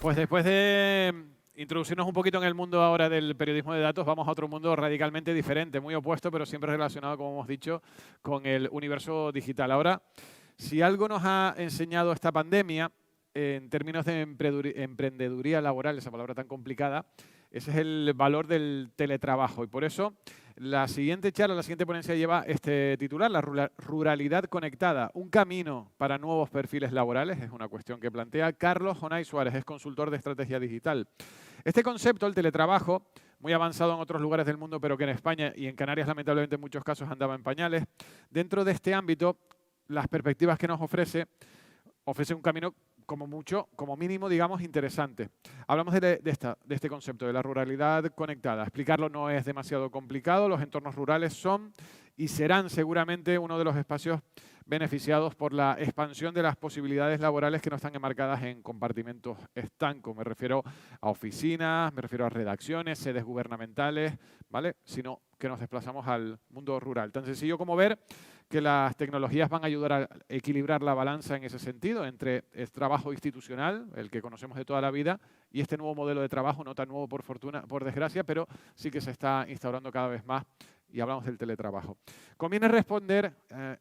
Pues después de introducirnos un poquito en el mundo ahora del periodismo de datos, vamos a otro mundo radicalmente diferente, muy opuesto, pero siempre relacionado, como hemos dicho, con el universo digital. Ahora, si algo nos ha enseñado esta pandemia, en términos de emprendeduría laboral, esa palabra tan complicada, ese es el valor del teletrabajo. Y por eso, la siguiente charla, la siguiente ponencia lleva este titular, la ruralidad conectada, un camino para nuevos perfiles laborales. Es una cuestión que plantea Carlos Jonay Suárez, es consultor de estrategia digital. Este concepto, el teletrabajo, muy avanzado en otros lugares del mundo, pero que en España y en Canarias lamentablemente en muchos casos andaba en pañales. Dentro de este ámbito, las perspectivas que nos ofrece un camino como mucho, como mínimo, digamos, interesante. Hablamos de este concepto, de la ruralidad conectada. Explicarlo no es demasiado complicado. Los entornos rurales son y serán seguramente uno de los espacios beneficiados por la expansión de las posibilidades laborales que no están enmarcadas en compartimentos estancos. Me refiero a oficinas, me refiero a redacciones, sedes gubernamentales, ¿vale? Sino que nos desplazamos al mundo rural. Tan sencillo como ver que las tecnologías van a ayudar a equilibrar la balanza en ese sentido entre el trabajo institucional, el que conocemos de toda la vida, y este nuevo modelo de trabajo, no tan nuevo por fortuna, por desgracia, pero sí que se está instaurando cada vez más y hablamos del teletrabajo. Conviene responder a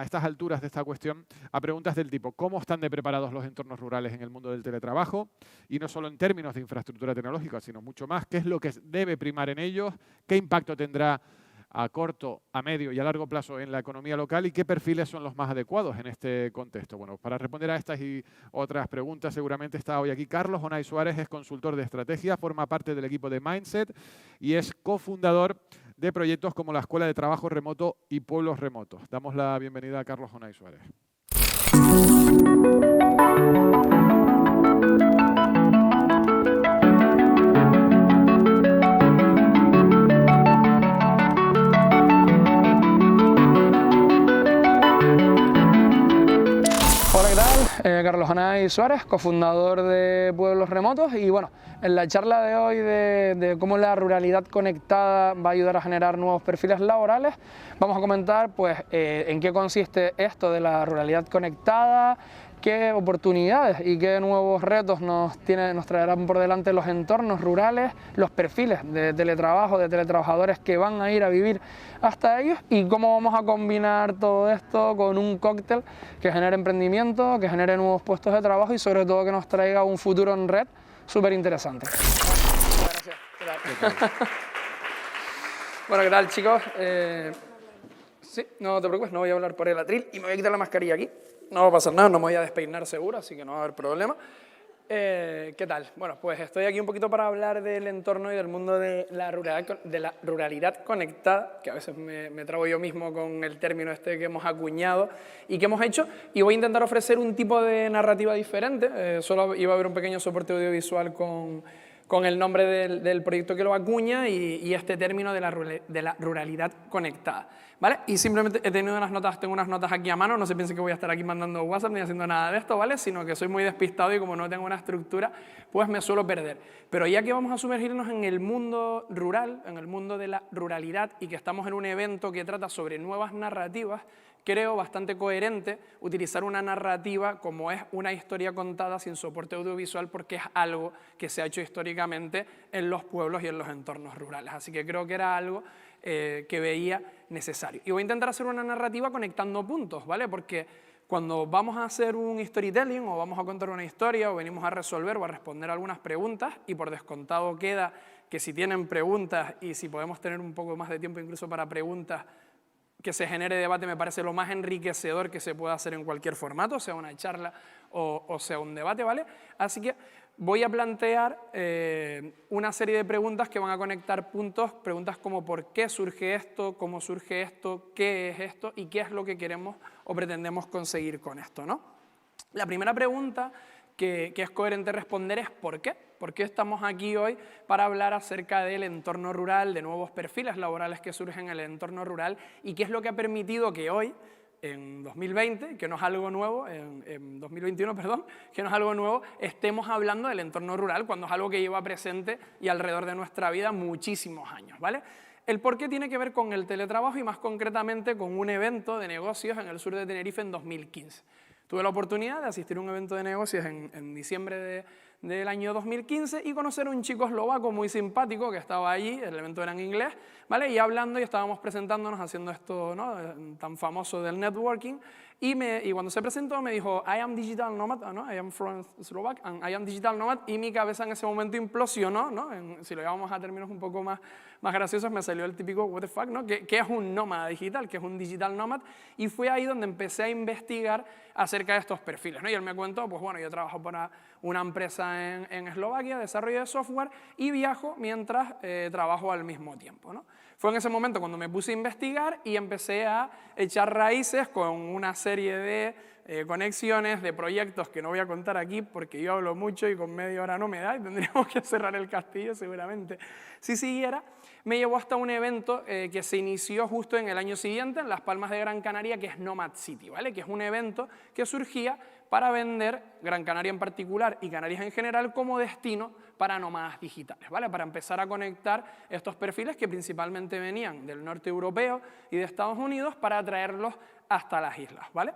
estas alturas de esta cuestión a preguntas del tipo ¿cómo están de preparados los entornos rurales en el mundo del teletrabajo? Y no solo en términos de infraestructura tecnológica, sino mucho más. ¿Qué es lo que debe primar en ellos? ¿Qué impacto tendrá a corto, a medio y a largo plazo en la economía local y qué perfiles son los más adecuados en este contexto? Bueno, para responder a estas y otras preguntas seguramente está hoy aquí Carlos Jonay Suárez, es consultor de estrategia, forma parte del equipo de Mindset y es cofundador de proyectos como la Escuela de Trabajo Remoto y Pueblos Remotos. Damos la bienvenida a Carlos Jonay Suárez. Carlos Jonay Suárez, cofundador de Pueblos Remotos, y bueno, en la charla de hoy de cómo la ruralidad conectada va a ayudar a generar nuevos perfiles laborales, vamos a comentar pues en qué consiste esto de la ruralidad conectada, qué oportunidades y qué nuevos retos nos traerán por delante los entornos rurales, los perfiles de teletrabajo, de teletrabajadores que van a ir a vivir hasta ellos y cómo vamos a combinar todo esto con un cóctel que genere emprendimiento, que genere nuevos puestos de trabajo y sobre todo que nos traiga un futuro en red súper interesante. Gracias. Bueno, ¿qué tal, chicos? Sí, no te preocupes, no voy a hablar por el atril y me voy a quitar la mascarilla aquí. No va a pasar nada, no me voy a despeinar seguro, así que no va a haber problema. ¿Qué tal? Bueno, pues estoy aquí un poquito para hablar del entorno y del mundo de la ruralidad conectada, que a veces me trabo yo mismo con el término este que hemos acuñado y que hemos hecho, y voy a intentar ofrecer un tipo de narrativa diferente. Solo iba a haber un pequeño soporte audiovisual con el nombre del proyecto que lo acuña y este término de la ruralidad conectada, ¿vale? Y simplemente tengo unas notas aquí a mano, no se piense que voy a estar aquí mandando WhatsApp ni haciendo nada de esto, ¿vale? Sino que soy muy despistado y como no tengo una estructura, pues me suelo perder. Pero ya que vamos a sumergirnos en el mundo rural, en el mundo de la ruralidad y que estamos en un evento que trata sobre nuevas narrativas, creo bastante coherente utilizar una narrativa como es una historia contada sin soporte audiovisual porque es algo que se ha hecho históricamente en los pueblos y en los entornos rurales. Así que creo que era algo que veía necesario. Y voy a intentar hacer una narrativa conectando puntos, ¿vale? Porque cuando vamos a hacer un storytelling o vamos a contar una historia o venimos a resolver o a responder algunas preguntas y por descontado queda que si tienen preguntas y si podemos tener un poco más de tiempo incluso para preguntas, que se genere debate me parece lo más enriquecedor que se pueda hacer en cualquier formato, sea una charla o sea un debate, ¿vale? Así que voy a plantear una serie de preguntas que van a conectar puntos, preguntas como ¿por qué surge esto?, ¿cómo surge esto?, ¿qué es esto? Y ¿qué es lo que queremos o pretendemos conseguir con esto, ¿no? La primera pregunta que es coherente responder es ¿por qué? ¿Por qué estamos aquí hoy para hablar acerca del entorno rural, de nuevos perfiles laborales que surgen en el entorno rural y qué es lo que ha permitido que hoy, en 2020, que no es algo nuevo, en 2021, perdón, que no es algo nuevo, estemos hablando del entorno rural cuando es algo que lleva presente y alrededor de nuestra vida muchísimos años, ¿vale? El por qué tiene que ver con el teletrabajo y más concretamente con un evento de negocios en el sur de Tenerife en 2015. Tuve la oportunidad de asistir a un evento de negocios en diciembre del año 2015 y conocer a un chico eslovaco muy simpático que estaba allí, el evento era en inglés, ¿vale? Y hablando y estábamos presentándonos, haciendo esto, ¿no?, tan famoso del networking, y cuando se presentó me dijo, I am digital nomad, ¿no? I am from Slovak, and I am digital nomad, y mi cabeza en ese momento implosionó, ¿no? Si lo llevamos a términos un poco más graciosos, me salió el típico what the fuck, ¿no? ¿Qué es un nómada digital? ¿Qué es un digital nomad? Y fue ahí donde empecé a investigar acerca de estos perfiles, ¿no? Y él me contó, pues bueno, yo trabajo para una empresa en Eslovaquia, desarrollo de software, y viajo mientras trabajo al mismo tiempo, ¿no? Fue en ese momento cuando me puse a investigar y empecé a echar raíces con una serie de conexiones, de proyectos que no voy a contar aquí porque yo hablo mucho y con media hora no me da y tendríamos que cerrar el castillo seguramente si siguiera. Me llevó hasta un evento que se inició justo en el año siguiente en Las Palmas de Gran Canaria, que es Nomad City, ¿vale? Que es un evento que surgía para vender Gran Canaria en particular y Canarias en general como destino para nómadas digitales, ¿vale? Para empezar a conectar estos perfiles que principalmente venían del norte europeo y de Estados Unidos para atraerlos hasta las islas, ¿vale?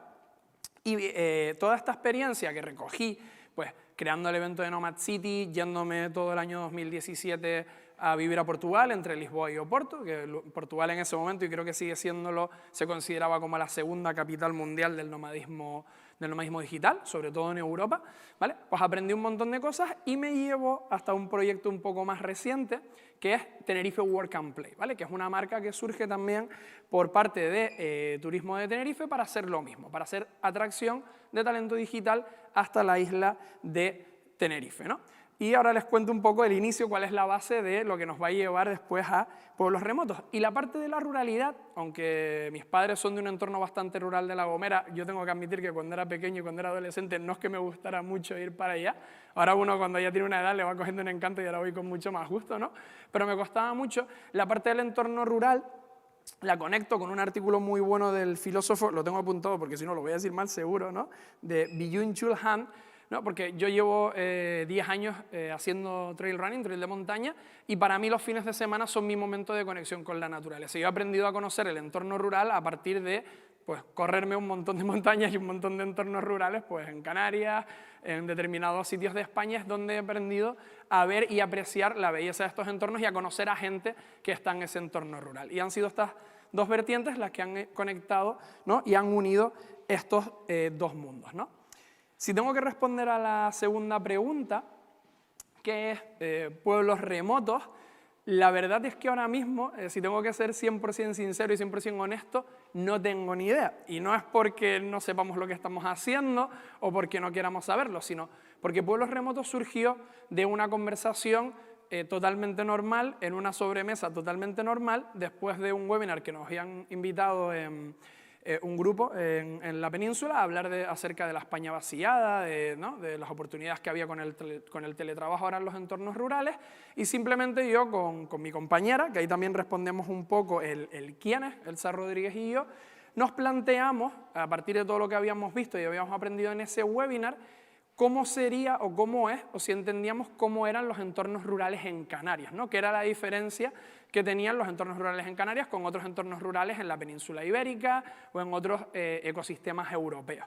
Y toda esta experiencia que recogí, pues creando el evento de Nomad City, yéndome todo el año 2017 a vivir a Portugal, entre Lisboa y Oporto, que Portugal en ese momento, y creo que sigue siéndolo, se consideraba como la segunda capital mundial del nomadismo digital, sobre todo en Europa, ¿vale? Pues aprendí un montón de cosas y me llevó hasta un proyecto un poco más reciente, que es Tenerife Work and Play, ¿vale? Que es una marca que surge también por parte de Turismo de Tenerife para hacer lo mismo, para hacer atracción de talento digital hasta la isla de Tenerife, ¿no? Y ahora les cuento un poco el inicio, cuál es la base de lo que nos va a llevar después a pueblos remotos. Y la parte de la ruralidad, aunque mis padres son de un entorno bastante rural de La Gomera, yo tengo que admitir que cuando era pequeño y cuando era adolescente no es que me gustara mucho ir para allá. Ahora uno cuando ya tiene una edad le va cogiendo un encanto y ahora voy con mucho más gusto, ¿no? Pero me costaba mucho. La parte del entorno rural la conecto con un artículo muy bueno del filósofo, lo tengo apuntado porque si no lo voy a decir mal seguro, ¿no? De Byung-Chul Han, ¿no? Porque yo llevo 10 años haciendo trail running, trail de montaña, y para mí los fines de semana son mi momento de conexión con la naturaleza. Yo he aprendido a conocer el entorno rural a partir de pues, correrme un montón de montañas y un montón de entornos rurales, pues en Canarias, en determinados sitios de España, es donde he aprendido a ver y apreciar la belleza de estos entornos y a conocer a gente que está en ese entorno rural. Y han sido estas dos vertientes las que han conectado, ¿no? Y han unido estos dos mundos, ¿no? Si tengo que responder a la segunda pregunta, que es pueblos remotos, la verdad es que ahora mismo, si tengo que ser 100% sincero y 100% honesto, no tengo ni idea. Y no es porque no sepamos lo que estamos haciendo o porque no queramos saberlo, sino porque pueblos remotos surgió de una conversación totalmente normal, en una sobremesa totalmente normal, después de un webinar que nos habían invitado un grupo en la península a hablar acerca de la España vaciada, ¿no? De las oportunidades que había con el teletrabajo ahora en los entornos rurales, y simplemente yo con mi compañera, que ahí también respondemos un poco el quién es, Elsa Rodríguez y yo, nos planteamos, a partir de todo lo que habíamos visto y habíamos aprendido en ese webinar, cómo sería o cómo es, o si entendíamos cómo eran los entornos rurales en Canarias, ¿no? ¿Qué era la diferencia que tenían los entornos rurales en Canarias con otros entornos rurales en la península ibérica o en otros ecosistemas europeos?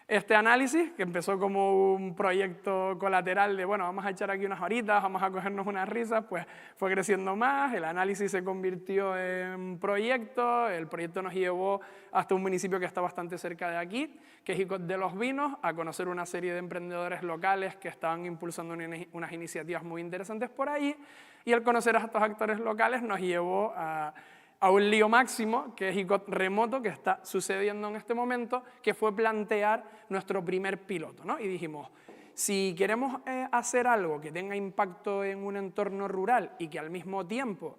Este análisis, que empezó como un proyecto colateral de, bueno, vamos a echar aquí unas horitas, vamos a cogernos unas risas, pues fue creciendo más, el análisis se convirtió en proyecto, el proyecto nos llevó hasta un municipio que está bastante cerca de aquí, que es Icod de los Vinos, a conocer una serie de emprendedores locales que estaban impulsando unas iniciativas muy interesantes por ahí, y al conocer a estos actores locales nos llevó a un lío máximo, que es Icod remoto, que está sucediendo en este momento, que fue plantear nuestro primer piloto, ¿no? Y dijimos, si queremos hacer algo que tenga impacto en un entorno rural y que al mismo tiempo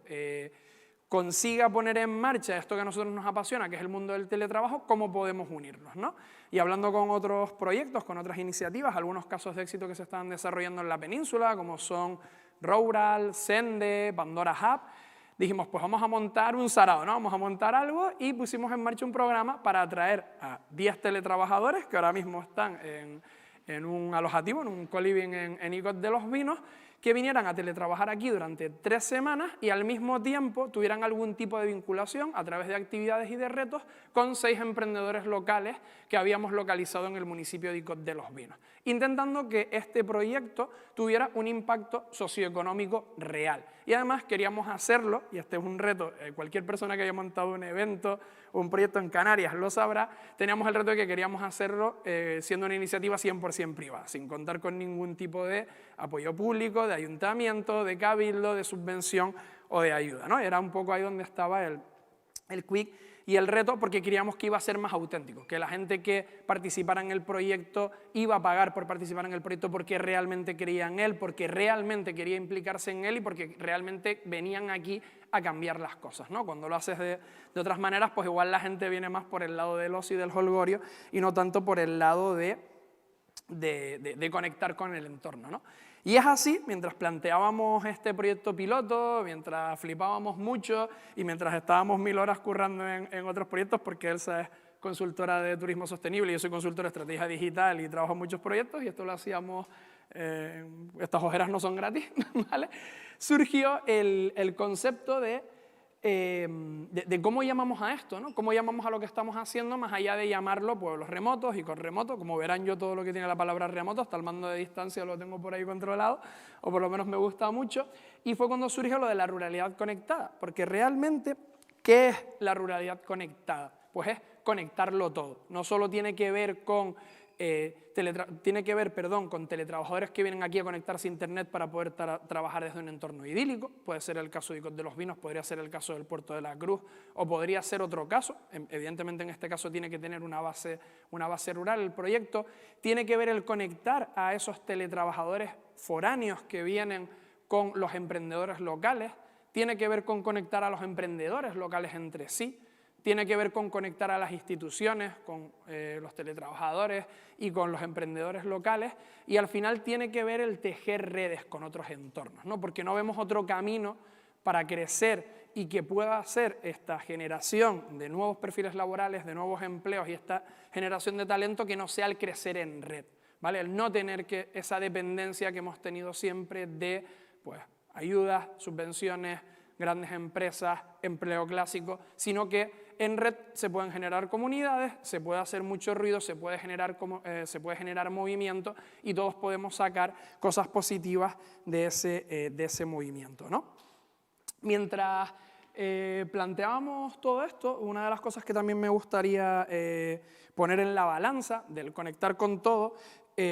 consiga poner en marcha esto que a nosotros nos apasiona, que es el mundo del teletrabajo, ¿cómo podemos unirnos, ¿no? Y hablando con otros proyectos, con otras iniciativas, algunos casos de éxito que se están desarrollando en la península, como son Rural, Sende, Pandora Hub, dijimos, pues vamos a montar un sarao, ¿no? Vamos a montar algo, y pusimos en marcha un programa para atraer a 10 teletrabajadores que ahora mismo están en un alojativo, en un co-living en Icod de los Vinos, que vinieran a teletrabajar aquí durante 3 semanas y al mismo tiempo tuvieran algún tipo de vinculación a través de actividades y de retos con 6 emprendedores locales que habíamos localizado en el municipio de Icod de los Vinos, intentando que este proyecto tuviera un impacto socioeconómico real. Y además queríamos hacerlo, y este es un reto, cualquier persona que haya montado un evento o un proyecto en Canarias lo sabrá, teníamos el reto de que queríamos hacerlo siendo una iniciativa 100% privada, sin contar con ningún tipo de apoyo público, de ayuntamiento, de cabildo, de subvención o de ayuda, ¿no? Era un poco ahí donde estaba el quick y el reto, porque queríamos que iba a ser más auténtico, que la gente que participara en el proyecto iba a pagar por participar en el proyecto porque realmente creía en él, porque realmente quería implicarse en él y porque realmente venían aquí a cambiar las cosas, ¿no? Cuando lo haces de otras maneras, pues igual la gente viene más por el lado del ocio y del holgorio y no tanto por el lado de conectar con el entorno, ¿no? Y es así, mientras planteábamos este proyecto piloto, mientras flipábamos mucho y mientras estábamos 1000 horas currando en otros proyectos, porque Elsa es consultora de turismo sostenible y yo soy consultor de estrategia digital y trabajo en muchos proyectos, y esto lo hacíamos, estas ojeras no son gratis, ¿vale? Surgió el concepto de cómo llamamos a esto, ¿no? Cómo llamamos a lo que estamos haciendo, más allá de llamarlo pueblos remotos y con remoto. Como verán, yo todo lo que tiene la palabra remoto, hasta el mando de distancia lo tengo por ahí controlado, o por lo menos me gusta mucho, y fue cuando surgió lo de la ruralidad conectada, porque realmente, ¿qué es la ruralidad conectada? Pues es conectarlo todo. No solo tiene que ver con con teletrabajadores que vienen aquí a conectarse a internet para poder trabajar desde un entorno idílico, puede ser el caso de Icod de los Vinos, podría ser el caso del Puerto de la Cruz, o podría ser otro caso. Evidentemente en este caso tiene que tener una base rural el proyecto. Tiene que ver el conectar a esos teletrabajadores foráneos que vienen con los emprendedores locales, tiene que ver con conectar a los emprendedores locales entre sí, tiene que ver con conectar a las instituciones, con los teletrabajadores y con los emprendedores locales, y al final tiene que ver el tejer redes con otros entornos, ¿no? Porque no vemos otro camino para crecer y que pueda ser esta generación de nuevos perfiles laborales, de nuevos empleos y esta generación de talento que no sea el crecer en red, ¿vale? El no tener esa dependencia que hemos tenido siempre de pues, ayudas, subvenciones, grandes empresas, empleo clásico, sino que en red se pueden generar comunidades, se puede hacer mucho ruido, se puede generar movimiento y todos podemos sacar cosas positivas de ese movimiento, ¿no? Mientras planteábamos todo esto, una de las cosas que también me gustaría poner en la balanza del conectar con todo,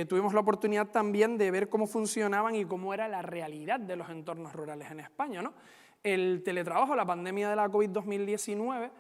tuvimos la oportunidad también de ver cómo funcionaban y cómo era la realidad de los entornos rurales en España, ¿no? El teletrabajo, la pandemia de la COVID-2019,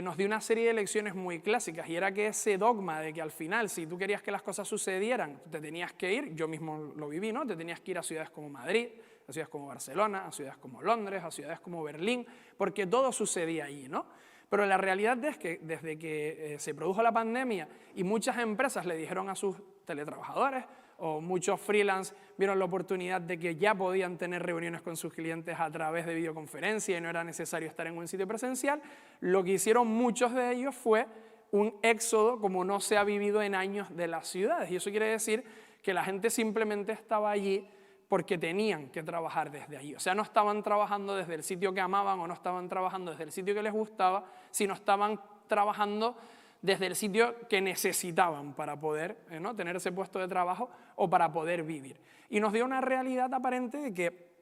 nos dio una serie de lecciones muy clásicas, y era que ese dogma de que al final, si tú querías que las cosas sucedieran, te tenías que ir, yo mismo lo viví, ¿no? Te tenías que ir a ciudades como Madrid, a ciudades como Barcelona, a ciudades como Londres, a ciudades como Berlín, porque todo sucedía allí, ¿no? Pero la realidad es que desde que se produjo la pandemia y muchas empresas le dijeron a sus teletrabajadores, o muchos freelance vieron la oportunidad de que ya podían tener reuniones con sus clientes a través de videoconferencia y no era necesario estar en un sitio presencial, lo que hicieron muchos de ellos fue un éxodo como no se ha vivido en años de las ciudades. Y eso quiere decir que la gente simplemente estaba allí porque tenían que trabajar desde allí. O sea, no estaban trabajando desde el sitio que amaban o no estaban trabajando desde el sitio que les gustaba, sino estaban trabajando desde el sitio que necesitaban para poder ¿no? tener ese puesto de trabajo o para poder vivir. Y nos dio una realidad aparente de que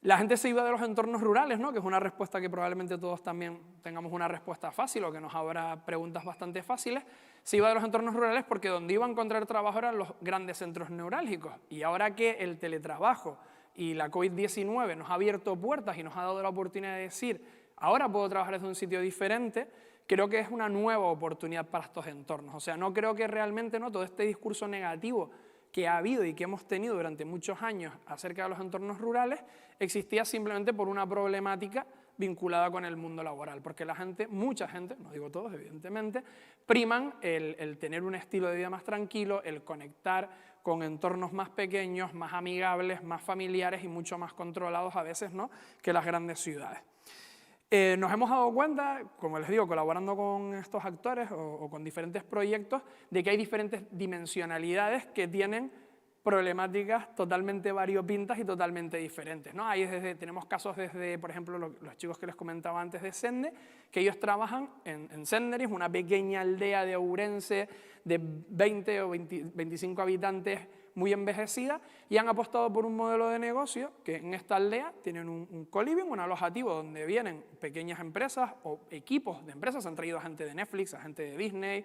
la gente se iba de los entornos rurales, ¿no? Que es una respuesta que probablemente todos también tengamos una respuesta fácil o que nos habrá preguntas bastante fáciles. Se iba de los entornos rurales porque donde iba a encontrar trabajo eran los grandes centros neurálgicos. Y ahora que el teletrabajo y la COVID-19 nos ha abierto puertas y nos ha dado la oportunidad de decir, ahora puedo trabajar desde un sitio diferente, creo que es una nueva oportunidad para estos entornos. O sea, no creo que realmente ¿no? todo este discurso negativo que ha habido y que hemos tenido durante muchos años acerca de los entornos rurales existía simplemente por una problemática vinculada con el mundo laboral, porque la gente, mucha gente, no digo todos evidentemente, priman el tener un estilo de vida más tranquilo, el conectar con entornos más pequeños, más amigables, más familiares y mucho más controlados a veces ¿no? que las grandes ciudades. Nos hemos dado cuenta, como les digo, colaborando con estos actores o con diferentes proyectos, de que hay diferentes dimensionalidades que tienen problemáticas totalmente variopintas y totalmente diferentes, ¿no? Ahí tenemos casos desde, por ejemplo, los chicos que les comentaba antes de Sende, que ellos trabajan en Senderis, una pequeña aldea de Ourense de 20 o 25 habitantes muy envejecida, y han apostado por un modelo de negocio que en esta aldea tienen un co-living, un alojativo donde vienen pequeñas empresas o equipos de empresas. Han traído a gente de Netflix, a gente de Disney,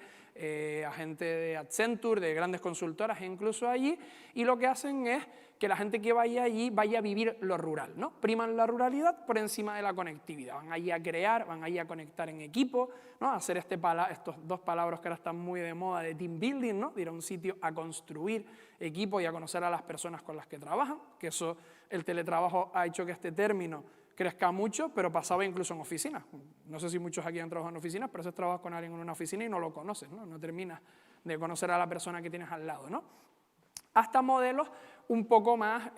a gente de Accenture, de grandes consultoras incluso allí, y lo que hacen es que la gente que vaya allí vaya a vivir lo rural, ¿no? Priman la ruralidad por encima de la conectividad. Van allí a crear, van allí a conectar en equipo, ¿no? A hacer estos dos palabras que ahora están muy de moda de team building, ¿no? De ir a un sitio a construir equipo y a conocer a las personas con las que trabajan, que eso, el teletrabajo ha hecho que este término crezca mucho, pero pasaba incluso en oficinas. No sé si muchos aquí han trabajado en oficinas, pero haces trabajo con alguien en una oficina y no lo conoces, ¿no? No terminas de conocer a la persona que tienes al lado, ¿no? Hasta modelos un poco más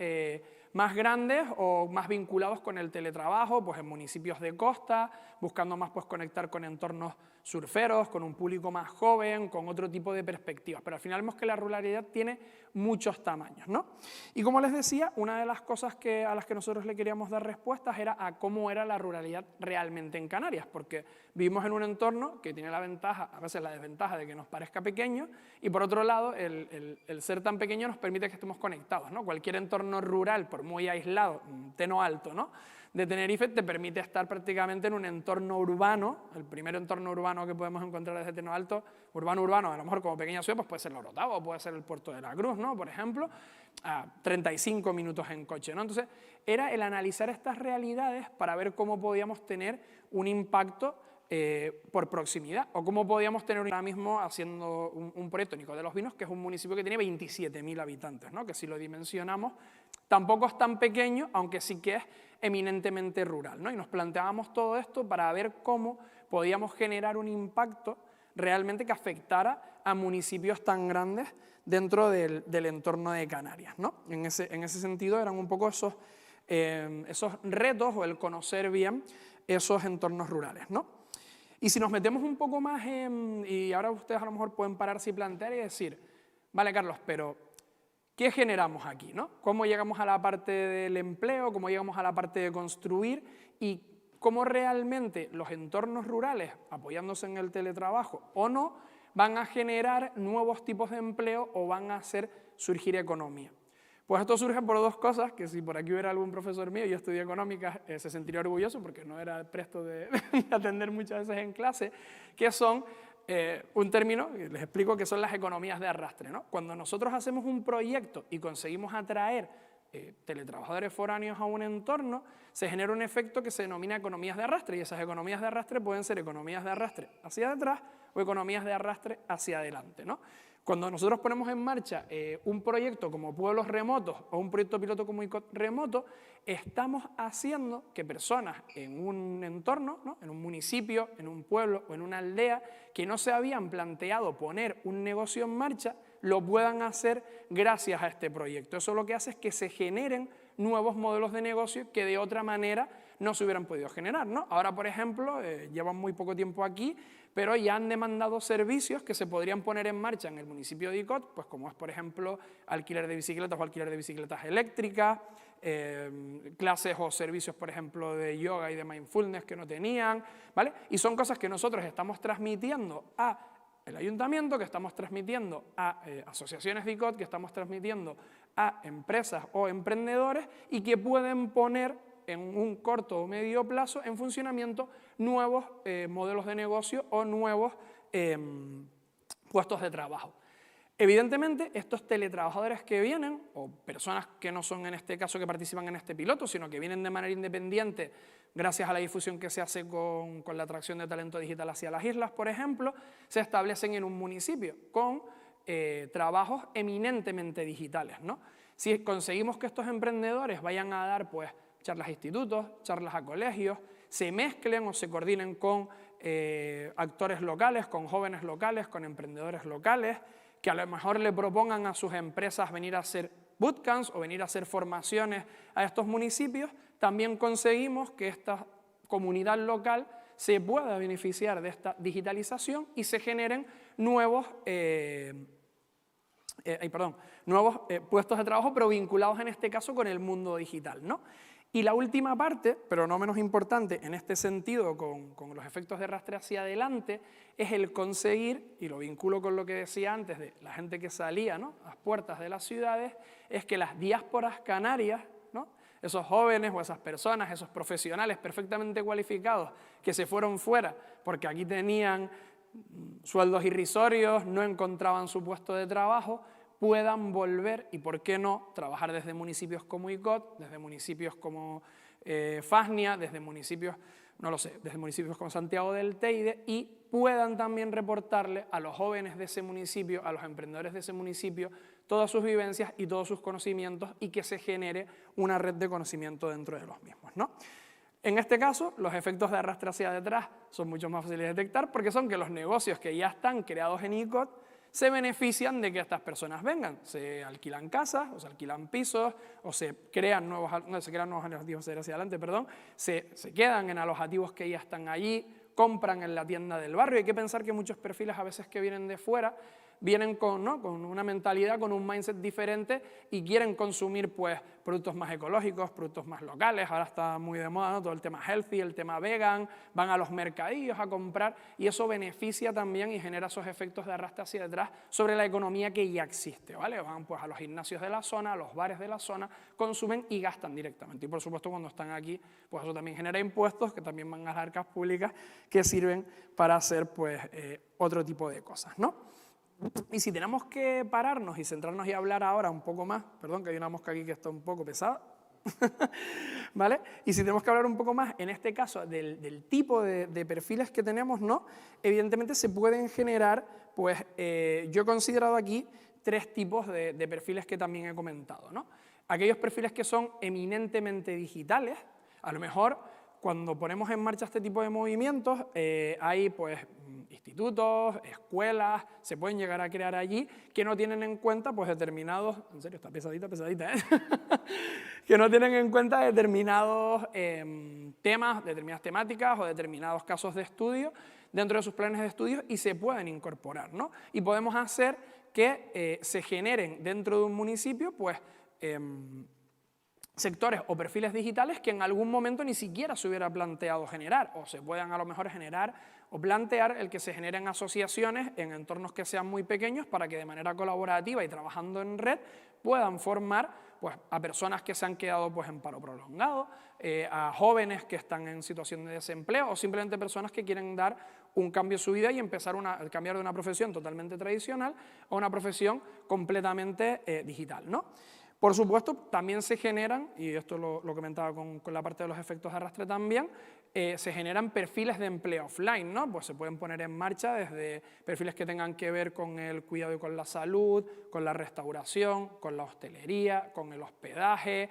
grandes o más vinculados con el teletrabajo, pues en municipios de costa, buscando más pues conectar con entornos surferos, con un público más joven, con otro tipo de perspectivas. Pero al final vemos que la ruralidad tiene muchos tamaños, ¿no? Y como les decía, una de las cosas a las que nosotros le queríamos dar respuestas era a cómo era la ruralidad realmente en Canarias, porque vivimos en un entorno que tiene la ventaja, a veces la desventaja de que nos parezca pequeño, y por otro lado, el ser tan pequeño nos permite que estemos conectados, ¿no? Cualquier entorno rural, por muy aislado, Teno Alto, ¿no?, de Tenerife, te permite estar prácticamente en un entorno urbano. El primer entorno urbano que podemos encontrar desde Teno Alto, urbano, a lo mejor como pequeña ciudad, pues puede ser la Orotava o puede ser el Puerto de la Cruz, ¿no?, por ejemplo, a 35 minutos en coche, ¿no? Entonces, era el analizar estas realidades para ver cómo podíamos tener un impacto por proximidad, o cómo podíamos tener ahora mismo haciendo un proyecto Nico de los Vinos, que es un municipio que tiene 27.000 habitantes, ¿no?, que si lo dimensionamos tampoco es tan pequeño, aunque sí que es eminentemente rural, ¿no? Y nos planteábamos todo esto para ver cómo podíamos generar un impacto realmente que afectara a municipios tan grandes dentro del entorno de Canarias, ¿no? En ese sentido eran un poco esos retos o el conocer bien esos entornos rurales, ¿no? Y si nos metemos un poco más y ahora ustedes a lo mejor pueden pararse y plantear y decir, vale, Carlos, pero ¿qué generamos aquí, no? ¿Cómo llegamos a la parte del empleo? ¿Cómo llegamos a la parte de construir? Y cómo realmente los entornos rurales, apoyándose en el teletrabajo o no, van a generar nuevos tipos de empleo o van a hacer surgir economía. Pues esto surge por dos cosas, que si por aquí hubiera algún profesor mío, yo estudié económicas, se sentiría orgulloso porque no era presto de atender muchas veces en clase, que son un término, les explico, que son las economías de arrastre, ¿no? Cuando nosotros hacemos un proyecto y conseguimos atraer teletrabajadores foráneos a un entorno, se genera un efecto que se denomina economías de arrastre, y esas economías de arrastre pueden ser economías de arrastre hacia detrás o economías de arrastre hacia adelante, ¿no? Cuando nosotros ponemos en marcha un proyecto como Pueblos Remotos o un proyecto piloto como ICOT Remoto, estamos haciendo que personas en un entorno, ¿no?, en un municipio, en un pueblo o en una aldea, que no se habían planteado poner un negocio en marcha, lo puedan hacer gracias a este proyecto. Eso lo que hace es que se generen nuevos modelos de negocio que de otra manera no se hubieran podido generar, ¿no? Ahora, por ejemplo, llevan muy poco tiempo aquí, pero ya han demandado servicios que se podrían poner en marcha en el municipio de Icot, pues como es, por ejemplo, alquiler de bicicletas o alquiler de bicicletas eléctricas, clases o servicios, por ejemplo, de yoga y de mindfulness que no tenían, ¿vale? Y son cosas que nosotros estamos transmitiendo a el ayuntamiento, que estamos transmitiendo a asociaciones de ICOT, que estamos transmitiendo a empresas o emprendedores y que pueden poner en un corto o medio plazo en funcionamiento nuevos modelos de negocio o nuevos puestos de trabajo. Evidentemente, estos teletrabajadores que vienen, o personas que no son en este caso que participan en este piloto, sino que vienen de manera independiente gracias a la difusión que se hace con la atracción de talento digital hacia las islas, por ejemplo, se establecen en un municipio con trabajos eminentemente digitales, ¿no? Si conseguimos que estos emprendedores vayan a dar pues, charlas a institutos, charlas a colegios, se mezclen o se coordinen con actores locales, con jóvenes locales, con emprendedores locales, que a lo mejor le propongan a sus empresas venir a hacer bootcamps o venir a hacer formaciones a estos municipios, también conseguimos que esta comunidad local se pueda beneficiar de esta digitalización y se generen nuevos nuevos puestos de trabajo, pero vinculados en este caso con el mundo digital, ¿no? Y la última parte, pero no menos importante en este sentido, con los efectos de arrastre hacia adelante, es el conseguir, y lo vinculo con lo que decía antes de la gente que salía, ¿no?, a las puertas de las ciudades, es que las diásporas canarias, ¿no?, esos jóvenes o esas personas, esos profesionales perfectamente cualificados que se fueron fuera porque aquí tenían sueldos irrisorios, no encontraban su puesto de trabajo, puedan volver y, ¿por qué no?, trabajar desde municipios como Icod, desde municipios como Fasnia, desde municipios, no lo sé, desde municipios como Santiago del Teide, y puedan también reportarle a los jóvenes de ese municipio, a los emprendedores de ese municipio, todas sus vivencias y todos sus conocimientos, y que se genere una red de conocimiento dentro de los mismos, ¿no? En este caso, los efectos de arrastre hacia detrás son mucho más fáciles de detectar porque son que los negocios que ya están creados en ICOT se benefician de que estas personas vengan. Se alquilan casas, o se alquilan pisos, o se crean nuevos alojativos hacia adelante, perdón, se quedan en alojativos que ya están allí, compran en la tienda del barrio. Hay que pensar que muchos perfiles a veces que vienen de fuera vienen con una mentalidad, con un mindset diferente y quieren consumir pues, productos más ecológicos, productos más locales. Ahora está muy de moda, ¿no?, todo el tema healthy, el tema vegan, van a los mercadillos a comprar y eso beneficia también y genera esos efectos de arrastre hacia detrás sobre la economía que ya existe, ¿vale? Van pues, a los gimnasios de la zona, a los bares de la zona, consumen y gastan directamente. Y por supuesto cuando están aquí, pues eso también genera impuestos que también van a las arcas públicas que sirven para hacer pues, otro tipo de cosas, ¿no? Y si tenemos que pararnos y centrarnos y hablar ahora un poco más, perdón que hay una mosca aquí que está un poco pesada, ¿vale? Y si tenemos que hablar un poco más, en este caso, del tipo de perfiles que tenemos, ¿no?, evidentemente se pueden generar, pues yo he considerado aquí 3 tipos de perfiles que también he comentado, ¿no? Aquellos perfiles que son eminentemente digitales, a lo mejor cuando ponemos en marcha este tipo de movimientos, hay pues institutos, escuelas, se pueden llegar a crear allí que no tienen en cuenta pues determinados, en serio, está pesadita, que no tienen en cuenta determinados temas, determinadas temáticas o determinados casos de estudio dentro de sus planes de estudio y se pueden incorporar, ¿no? Y podemos hacer que se generen dentro de un municipio pues sectores o perfiles digitales que en algún momento ni siquiera se hubiera planteado generar, o se puedan a lo mejor generar o plantear el que se generen asociaciones en entornos que sean muy pequeños para que de manera colaborativa y trabajando en red puedan formar pues, a personas que se han quedado pues, en paro prolongado, a jóvenes que están en situación de desempleo o simplemente personas que quieren dar un cambio en su vida y empezar a cambiar de una profesión totalmente tradicional a una profesión completamente digital, ¿no? Por supuesto, también se generan, y esto lo comentaba con la parte de los efectos de arrastre también, se generan perfiles de empleo offline, ¿no? Pues se pueden poner en marcha desde perfiles que tengan que ver con el cuidado y con la salud, con la restauración, con la hostelería, con el hospedaje,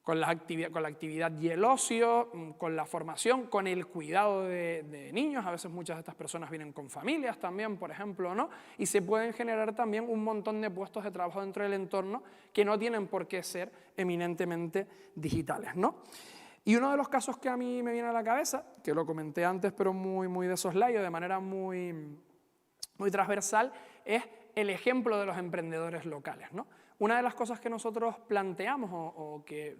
con la actividad y el ocio, con la formación, con el cuidado de niños. A veces muchas de estas personas vienen con familias también, por ejemplo, ¿no? Y se pueden generar también un montón de puestos de trabajo dentro del entorno que no tienen por qué ser eminentemente digitales, ¿no? Y uno de los casos que a mí me viene a la cabeza, que lo comenté antes pero muy de soslayo, de manera muy transversal, es el ejemplo de los emprendedores locales, ¿no? Una de las cosas que nosotros planteamos o que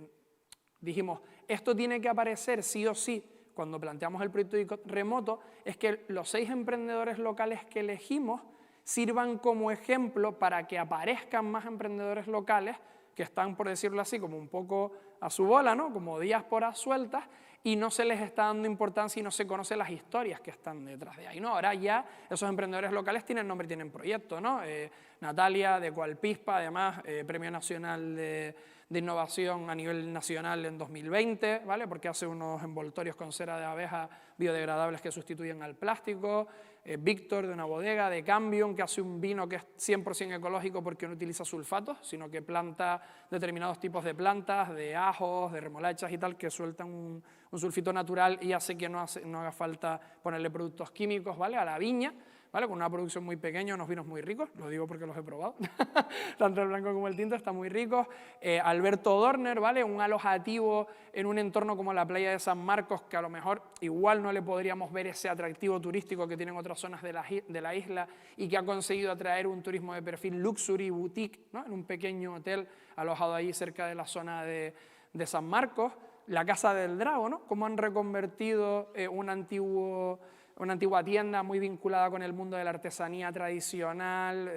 dijimos, esto tiene que aparecer sí o sí cuando planteamos el proyecto ICOT remoto, es que los 6 emprendedores locales que elegimos sirvan como ejemplo para que aparezcan más emprendedores locales que están, por decirlo así, como un poco a su bola, ¿no? Como diásporas sueltas, y no se les está dando importancia y no se conocen las historias que están detrás de ahí, ¿no? Ahora ya esos emprendedores locales tienen nombre y tienen proyecto, ¿no? Natalia, de Coalpispa, además, Premio Nacional de Innovación a nivel nacional en 2020, ¿vale? Porque hace unos envoltorios con cera de abeja biodegradables que sustituyen al plástico. Víctor, de una bodega, de Cambium, que hace un vino que es 100% ecológico porque no utiliza sulfatos, sino que planta determinados tipos de plantas, de ajos, de remolachas y tal, que sueltan un sulfito natural y hace que no haga falta ponerle productos químicos, ¿vale? A la viña, ¿vale? Con una producción muy pequeña, unos vinos muy ricos, lo digo porque los he probado, tanto el blanco como el tinto están muy ricos. Alberto Dorner, ¿vale? Un alojativo en un entorno como la playa de San Marcos, que a lo mejor igual no le podríamos ver ese atractivo turístico que tienen otras zonas de la isla y que ha conseguido atraer un turismo de perfil luxury, boutique, ¿no? En un pequeño hotel alojado ahí cerca de la zona de San Marcos. La Casa del Drago, ¿no? Cómo han reconvertido una antigua tienda muy vinculada con el mundo de la artesanía tradicional,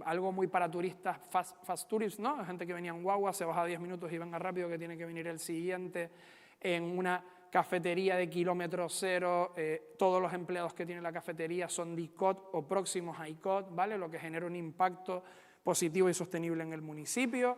algo muy para turistas, fast tourists, ¿no? Gente que venía en guagua, se baja 10 minutos y venga rápido que tiene que venir el siguiente, en una cafetería de kilómetro cero, todos los empleados que tiene la cafetería son de ICOT o próximos a ICOT, ¿vale? Lo que genera un impacto positivo y sostenible en el municipio.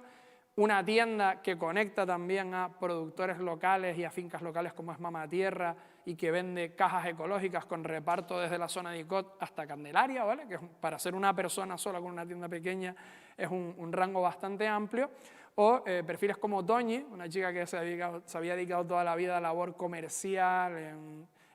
Una tienda que conecta también a productores locales y a fincas locales como es Mama Tierra y que vende cajas ecológicas con reparto desde la zona de ICOT hasta Candelaria, ¿vale? Que para ser una persona sola con una tienda pequeña es un rango bastante amplio. O perfiles como Toñi, una chica que se había dedicado toda la vida a labor comercial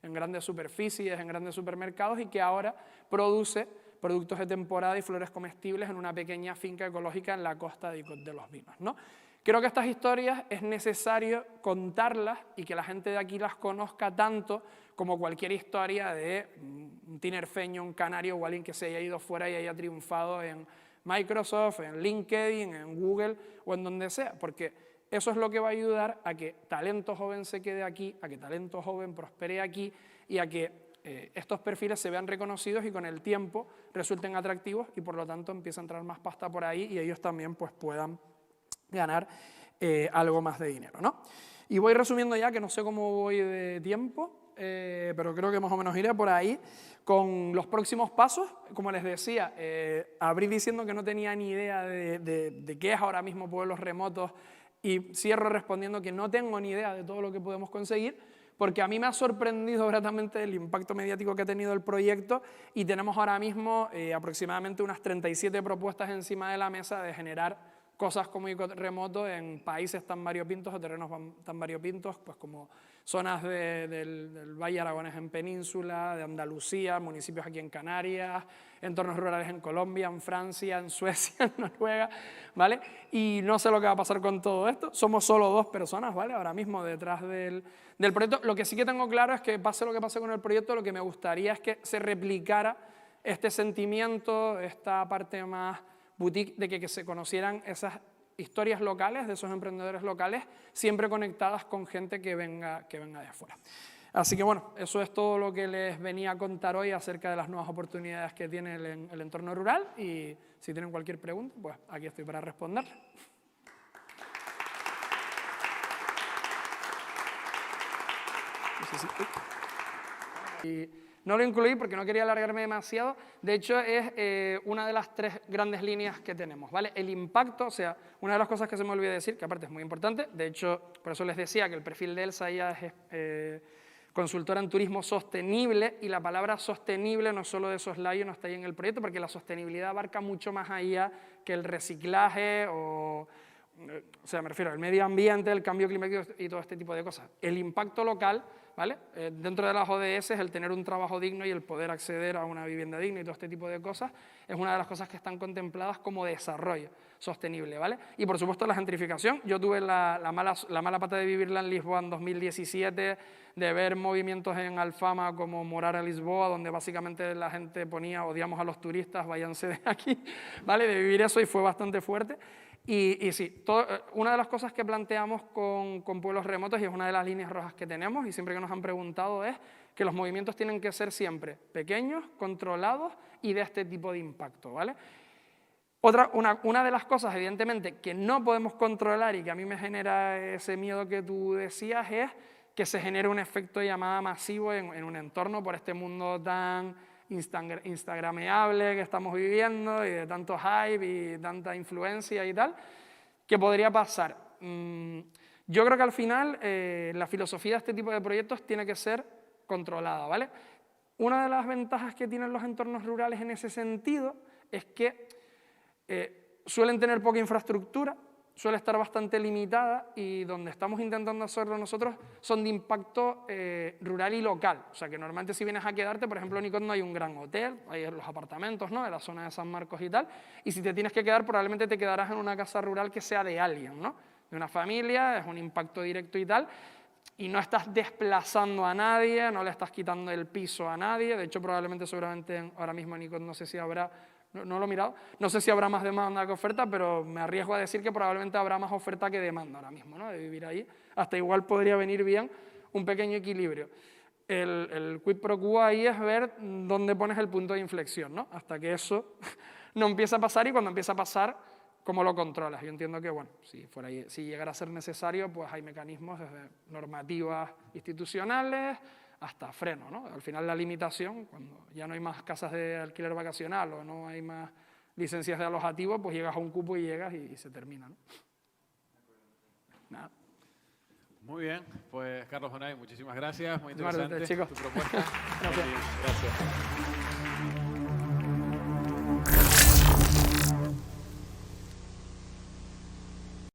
en grandes superficies, en grandes supermercados y que ahora produce productos de temporada y flores comestibles en una pequeña finca ecológica en la costa de ICOT de los Vinos, ¿no? Creo que estas historias es necesario contarlas y que la gente de aquí las conozca tanto como cualquier historia de un tinerfeño, un canario o alguien que se haya ido fuera y haya triunfado en Microsoft, en LinkedIn, en Google o en donde sea, porque eso es lo que va a ayudar a que talento joven se quede aquí, a que talento joven prospere aquí y a que estos perfiles se vean reconocidos y con el tiempo resulten atractivos y por lo tanto empieza a entrar más pasta por ahí y ellos también pues, puedan ganar algo más de dinero, ¿no? Y voy resumiendo ya, que no sé cómo voy de tiempo, pero creo que más o menos iré por ahí con los próximos pasos. Como les decía, abrí diciendo que no tenía ni idea de qué es ahora mismo pueblos remotos y cierro respondiendo que no tengo ni idea de todo lo que podemos conseguir, porque a mí me ha sorprendido gratamente el impacto mediático que ha tenido el proyecto y tenemos ahora mismo aproximadamente unas 37 propuestas encima de la mesa de generar cosas como ICOT remoto en países tan variopintos o terrenos tan variopintos pues como zonas del Valle Aragonés en Península, de Andalucía, municipios aquí en Canarias, entornos rurales en Colombia, en Francia, en Suecia, en Noruega, ¿vale? Y no sé lo que va a pasar con todo esto, somos solo 2 personas, ¿vale? Ahora mismo detrás del proyecto. Lo que sí que tengo claro es que pase lo que pase con el proyecto, lo que me gustaría es que se replicara este sentimiento, esta parte más boutique de que se conocieran esas historias locales, de esos emprendedores locales, siempre conectadas con gente que venga de afuera. Así que bueno, eso es todo lo que les venía a contar hoy acerca de las nuevas oportunidades que tiene el entorno rural y si tienen cualquier pregunta, pues aquí estoy para responder. Y no lo incluí porque no quería alargarme demasiado. De hecho, es una de las 3 grandes líneas que tenemos, ¿vale? El impacto, o sea, una de las cosas que se me olvidó decir, que aparte es muy importante, de hecho, por eso les decía que el perfil de Elsa ya es consultora en turismo sostenible, y la palabra sostenible no solo de soslayo no está ahí en el proyecto, porque la sostenibilidad abarca mucho más allá que el reciclaje o sea, me refiero al medio ambiente, el cambio climático y todo este tipo de cosas. El impacto local, ¿vale? Dentro de las ODS, el tener un trabajo digno y el poder acceder a una vivienda digna y todo este tipo de cosas es una de las cosas que están contempladas como desarrollo sostenible, ¿vale? Y por supuesto la gentrificación. Yo tuve la mala pata de vivirla en Lisboa en 2017, de ver movimientos en Alfama como Morar a Lisboa, donde básicamente la gente ponía odiamos a los turistas, váyanse de aquí, ¿vale? De vivir eso y fue bastante fuerte. Y sí, una de las cosas que planteamos con pueblos remotos, y es una de las líneas rojas que tenemos, y siempre que nos han preguntado, es que los movimientos tienen que ser siempre pequeños, controlados y de este tipo de impacto, ¿vale? Una de las cosas, evidentemente, que no podemos controlar y que a mí me genera ese miedo que tú decías, es que se genere un efecto de llamada masivo en un entorno por este mundo tan instagrameable que estamos viviendo y de tanto hype y tanta influencia y tal, ¿qué podría pasar? Yo creo que al final la filosofía de este tipo de proyectos tiene que ser controlada, ¿vale? Una de las ventajas que tienen los entornos rurales en ese sentido es que suelen tener poca infraestructura, suele estar bastante limitada y donde estamos intentando hacerlo nosotros son de impacto rural y local. O sea, que normalmente si vienes a quedarte, por ejemplo, en Icod no hay un gran hotel, hay los apartamentos, ¿no?, de la zona de San Marcos y tal, y si te tienes que quedar, probablemente te quedarás en una casa rural que sea de alguien, ¿no?, de una familia, es un impacto directo y tal, y no estás desplazando a nadie, no le estás quitando el piso a nadie. De hecho, probablemente, seguramente, ahora mismo en Icod no sé si habrá, no lo he mirado, no sé si habrá más demanda que oferta, pero me arriesgo a decir que probablemente habrá más oferta que demanda ahora mismo, ¿no?, de vivir ahí. Hasta igual podría venir bien un pequeño equilibrio. El quid pro quo ahí es ver dónde pones el punto de inflexión, ¿no?, hasta que eso no empieza a pasar, y cuando empieza a pasar, ¿cómo lo controlas? Yo entiendo que, bueno, si llegara a ser necesario, pues hay mecanismos desde normativas institucionales hasta freno, ¿no? Al final la limitación, cuando ya no hay más casas de alquiler vacacional o no hay más licencias de alojativo, pues llegas a un cupo y llegas y se termina, ¿no? Nada. Muy bien, pues Carlos Bonay, muchísimas gracias, muy Gracias, interesante chicos. tu propuesta. Gracias. Gracias.